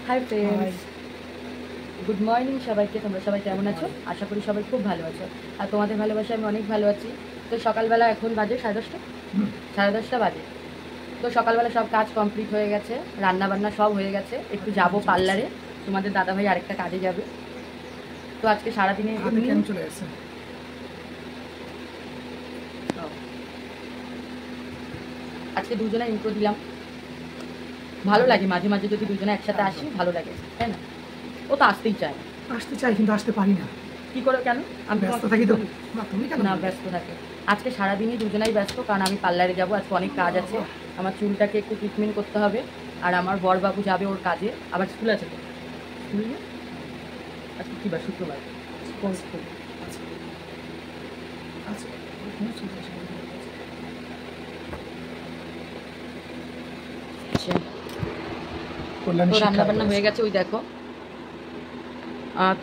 Hi friends, good morning সবাইকে। তোমরা সবাই কেমন আছো? আশা করি সবাই খুব ভালো আছো, আর তোমাদের ভালোবাসা আমি অনেক ভালো আছি। তো সকালবেলা এখন বাজে 10:30, 10:30 বাজে। তো সকালবেলা সব কাজ কমপ্লিট হয়ে গেছে, রান্না বান্না সব হয়ে গেছে। একটু যাবো পার্লারে, তোমাদের দাদাভাই আরেকটা কাজে যাবে। তো আজকে সারাদিনে চলে এসেছে। আজকে দুজনে ইন্ট্রো দিলাম, ভালো লাগে মাঝে মাঝে যদি দুজনে একসাথে আসি, ভালো লাগে, তাই না? ও তো আসতেই চায়, আসতে চাই কিন্তু আসতে পারি না। কি করে? কেন? আমি ব্যস্ত থাকি তো। না তুমি কেন? না, ব্যস্ত থাকে। আজকে সারাদিনই দুজনাই ব্যস্ত, কারণ আমি পার্লারে যাব। আজকে অনেক কাজ আছে, আমার চুলটাকে একটু ট্রিটমেন্ট করতে হবে, আর আমার বরবাবু যাবে ওর কাজে। আবার স্কুল আছে তো, স্কুল নিয়ে আজকে কী বার? শুক্রবার। কোন স্কুল? তো রান্না বান্না হয়ে গেছে, ওই দেখো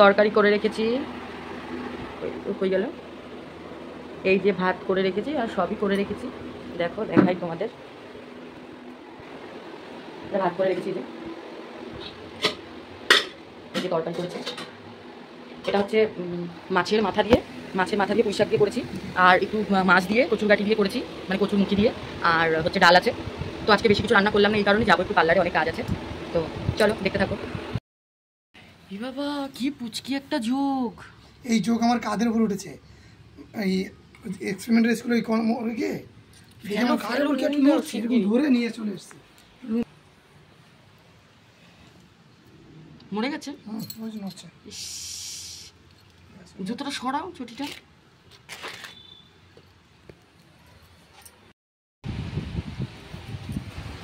তরকারি করে রেখেছি। কই গেল? এই যে ভাত করে রেখেছি, আর সবই করে রেখেছি। দেখো, দেখাই তোমাদের। ভাত করে রেখেছি, এই যে তরকারি করেছি। এটা হচ্ছে মাছের মাথা দিয়ে পুঁই শাক দিয়ে করেছি, আর একটু মাছ দিয়ে কচুর গাঠি দিয়ে করেছি, মানে কচুর মুখি দিয়ে। আর হচ্ছে ডাল আছে। তো আজকে বেশি কিছু রান্না করলাম না, এই কারণে যাবো একটু পার্লারে, অনেক কাজ আছে। তো চলো দেখতে থাকো। ই বাবা, কি পুচকি একটা যোগ! এই যোগ আমার কাঁধের উপর উঠেছে। এই এক্সপেরিমেন্টাল স্কুলে গিয়ে আমার কাঁধের উপর কেটে নড়ছে, এরকম ধরে নিয়ে চলে এসেছে। মরে গেছে। ওই জন্য হচ্ছে। জুতোটা সরাও, ছুটিটা।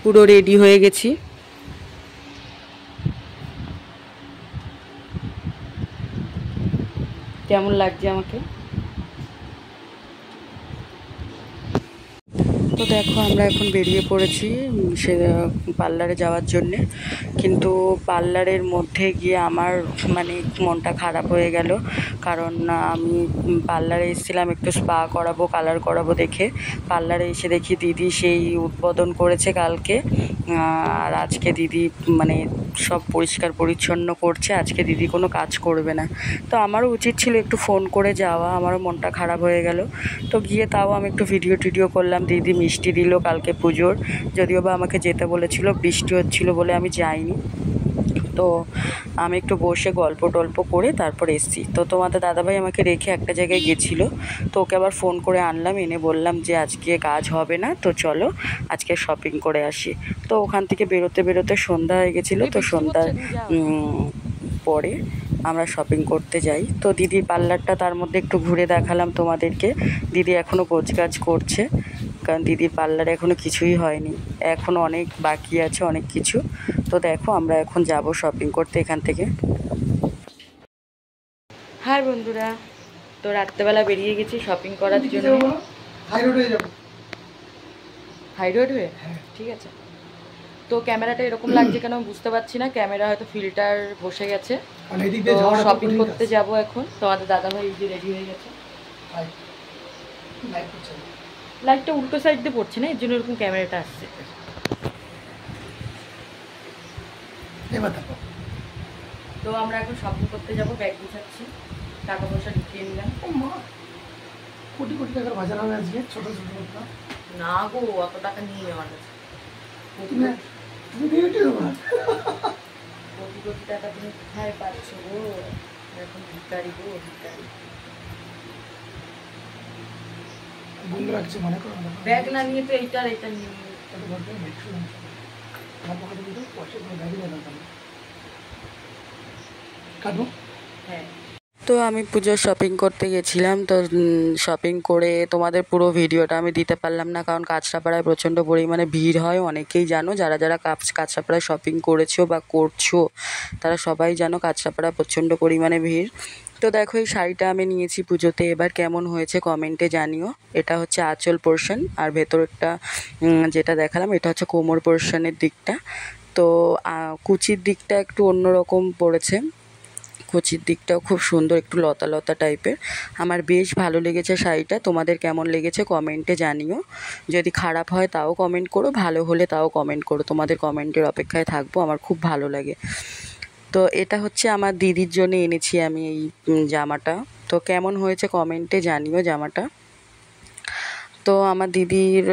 পুরো রেডি হয়ে গেছি। কেমন লাগছে আমাকে? তো দেখো, আমরা এখন বেরিয়ে পড়েছি সে পার্লারে যাওয়ার জন্যে। কিন্তু পার্লারের মধ্যে গিয়ে আমার মানে মনটা খারাপ হয়ে গেল, কারণ আমি পার্লারে এসেছিলাম একটু স্পা করাবো, কালার করাবো দেখে। পার্লারে এসে দেখি দিদি সেই উদ্বোধন করেছে কালকে, আর আজকে দিদি মানে সব পরিষ্কার পরিচ্ছন্ন করছে। আজকে দিদি কোনো কাজ করবে না। তো আমারও উচিত ছিল একটু ফোন করে যাওয়া, আমারও মনটা খারাপ হয়ে গেল। তো গিয়ে তাও আমি একটু ভিডিও করলাম। দিদি মিষ্টি দিল কালকে পুজোর, যদিও বা আমাকে যেতে বলেছিল, বৃষ্টি হচ্ছিল বলে আমি যাইনি। তো আমি একটু বসে গল্প টল্প করে তারপর এসেছি। তো তোমাদের দাদাভাই আমাকে রেখে একটা জায়গায় গেছিলো, তো ওকে আবার ফোন করে আনলাম, এনে বললাম যে আজকে কাজ হবে না, তো চলো আজকে শপিং করে আসি। তো ওখান থেকে বেরোতে সন্ধ্যা হয়ে গেছিলো। তো সন্ধ্যার পরে আমরা শপিং করতে যাই। তো দিদির পার্লারটা তার মধ্যে একটু ঘুরে দেখালাম তোমাদেরকে। দিদি এখনও গোছগাছ করছে, কারণ দিদির পার্লারে এখনও কিছুই হয়নি, এখনও অনেক বাকি আছে, অনেক কিছু। তো দেখো, আমরা এখন যাব শপিং করতে এখান থেকে। হাই বন্ধুরা, তো রাত্রেবেলা বেরিয়ে গেছি শপিং করার জন্য। হাই রোড হয়ে? ঠিক আছে। তো ক্যামেরাটা এরকম লাগছে কেন বুঝতে পারছি না, ক্যামেরা হয়তো ফিল্টার বসে গেছে। তো শপিং করতে যাব এখন। তোমাদের দাদাভাই এই যে রেডি হয়ে গেছে। লাইটটা উল্টো সাইড দিয়ে পড়ছে না, এর জন্য এরকম ক্যামেরাটা আসছে। তো আমরা এখন শপিং করতে যাব, ব্যাগ গুছাচ্ছি, টাকা পয়সা ঢুকিয়ে নিলাম। কোটি কোটি টাকার বাজার হবে আজকে, ছোট ছোট না গো, অত টাকা নিয়ে আমার কাছে। কোটি কোটি টাকা তুমি কোথায় পাচ্ছ গো? এখন ভিকারি গো, ভিকারি। বন্ধুরা কিছু মনে করো না, ব্যাগ না নিয়ে তো এইটা নিয়ে কাটবো। হ্যাঁ। তো আমি পুজোর শপিং করতে গেছিলাম। তো শপিং করে তোমাদের পুরো ভিডিওটা আমি দিতে পারলাম না, কারণ কাঁচরাপাড়ায় প্রচণ্ড পরিমাণে ভিড় হয়। অনেকেই জানো, যারা যারা কাঁচরাপাড়ায় শপিং করেছো বা করছো তারা সবাই জানো কাঁচরাপাড়ায় প্রচণ্ড পরিমাণে ভিড়। তো দেখো, এই শাড়িটা আমি নিয়েছি পুজোতে, এবার কেমন হয়েছে কমেন্টে জানিও। এটা হচ্ছে আঁচল পোর্শন, আর ভেতরটা যেটা দেখালাম এটা হচ্ছে কোমর পোর্শনের দিকটা। তো কুচির দিকটা একটু অন্যরকম পড়েছে, কুচির দিকটাও খুব সুন্দর, একটু লতা লতা টাইপের। আমার বেশ ভালো লেগেছে শাড়িটা। তোমাদের কেমন লেগেছে কমেন্টে জানিও। যদি খারাপ হয় তাও কমেন্ট করো, ভালো হলে তাও কমেন্ট করো। তোমাদের কমেন্টের অপেক্ষায় থাকবো, আমার খুব ভালো লাগে। তো এটা হচ্ছে আমার দিদির জন্য এনেছি আমি এই জামাটা। তো কেমন হয়েছে কমেন্টে জানিও জামাটা। তো আমার দিদির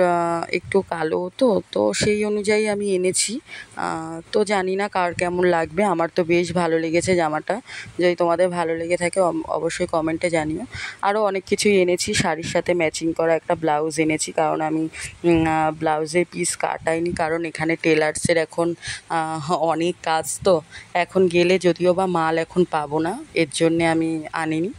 একটু কালো তো তো সেই অনুযায়ী আমি এনেছি। তো জানি না কার কেমন লাগবে, আমার তো বেশ ভালো লেগেছে জামাটা। যদি তোমাদের ভালো লেগে থাকে অবশ্যই কমেন্টে জানিও। আরও অনেক কিছুই এনেছি, শাড়ির সাথে ম্যাচিং করা একটা ব্লাউজ এনেছি, কারণ আমি ব্লাউজের পিস কাটাইনি, কারণ এখানে টেলার্সের এখন অনেক কাজ, তো এখন গেলে যদিও বা মাল এখন পাবো না, এর জন্যে আমি আনিনি।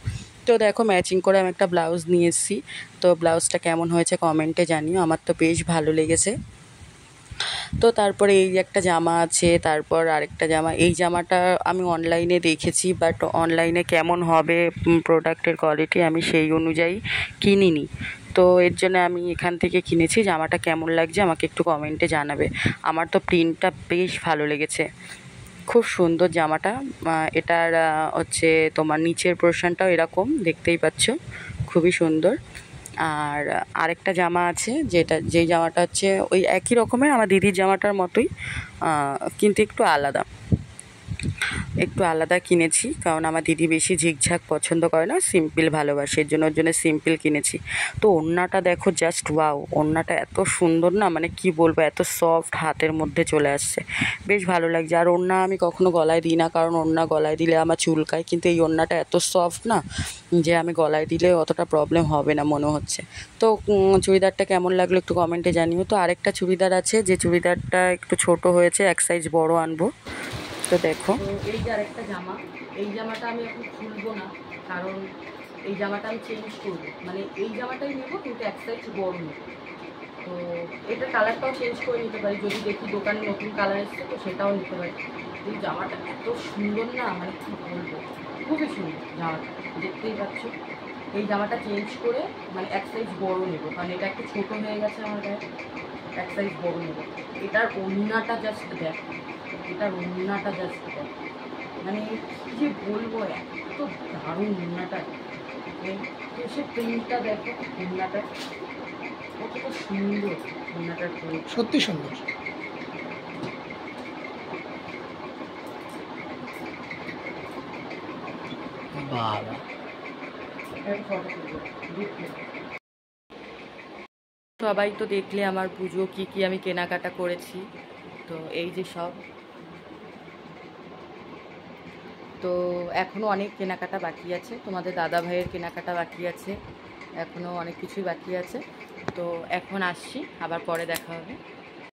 তো দেখো ম্যাচিং করে আমি একটা ব্লাউজ নিয়ে এসেছি। তো ব্লাউজটা কেমন হয়েছে কমেন্টে জানিও, আমার তো বেশ ভালো লেগেছে। তো তারপরে এই একটা জামা আছে, তারপর আরেকটা জামা। এই জামাটা আমি অনলাইনে দেখেছি, বাট অনলাইনে কেমন হবে প্রোডাক্টের কোয়ালিটি আমি সেই অনুযায়ী কিনিনি। তো এর জন্য আমি এখান থেকে কিনেছি। জামাটা কেমন লাগছে আমাকে একটু কমেন্টে জানাবে। আমার তো প্রিন্টটা বেশ ভালো লেগেছে, খুব সুন্দর জামাটা। এটার হচ্ছে তোমার নিচের পোর্শনটাও এরকম, দেখতেই পাচ্ছ, খুবই সুন্দর। আর আরেকটা জামা আছে, যেই জামাটা হচ্ছে ওই একই রকমের আমার দিদির জামাটার মতোই, কিন্তু একটু আলাদা কিনেছি, কারণ আমার দিদি বেশি ঝিকঝাক পছন্দ করে না, সিম্পল ভালোবাসে, ওর জন্য সিম্পল কিনেছি। তো ওড়নাটা দেখো, জাস্ট ওয়াও, ওড়নাটা এত সুন্দর না, মানে কি বলবো, এত সফট, হাতের মধ্যে চলে আসছে, বেশ ভালো লাগছে। আর ওড়না আমি কখনো গলায় দিই না, কারণ ওড়না গলায় দিলে আমার চুলকায়, কিন্তু এই ওড়নাটা এত সফট না যে আমি গলায় দিলে অতটা প্রবলেম হবে না মনে হচ্ছে। তো চুড়িদারটা কেমন লাগলো একটু কমেন্টে জানিও। তো আরেকটা চুড়িদার আছে, যে চুড়িদারটা একটু ছোট হয়েছে, এক সাইজ বড় আনবো। তো দেখো, এই যে আরেকটা জামা, এই জামাটা আমি এখন খুলবো না, কারণ এই জামাটা আমি চেঞ্জ করবো, মানে এই জামাটাই নেবো কিন্তু এক সাইজ বড় নেবো। তো এটা কালারটাও চেঞ্জ করে নিতে পারি, যদি দেখি দোকানে নতুন কালার এসছে তো সেটাও নিতে পারি। এই জামাটা এত সুন্দর না, মানে কী বলবো, খুবই সুন্দর জামাটা, দেখতেই পাচ্ছ। এই জামাটা চেঞ্জ করে মানে এক সাইজ বড় নেবো, কারণ এটা একটু ছোটো হয়ে গেছে আমার গায়ে, এক সাইজ বড় নেবো। এটার ওড়নাটা জাস্ট দেখো, এটার ওড়নাটা জাস্ট দেখো, মানে কী যে বলবো, এত দারুণ ওড়নাটা। তো সে প্রিন্টটা দেখো, ওড়নাটা কতটা সুন্দর, ওড়নাটার প্রিন্ট সত্যি সুন্দর। বাবা, সবাই তো দেখলে আমার পুজো কি কি আমি কেনাকাটা করেছি। তো এই যে সব, তো এখনও অনেক কেনাকাটা বাকি আছে, তোমাদের দাদা ভাইয়ের কেনাকাটা বাকি আছে, এখনও অনেক কিছুই বাকি আছে। তো এখন আসছি, আবার পরে দেখা হবে।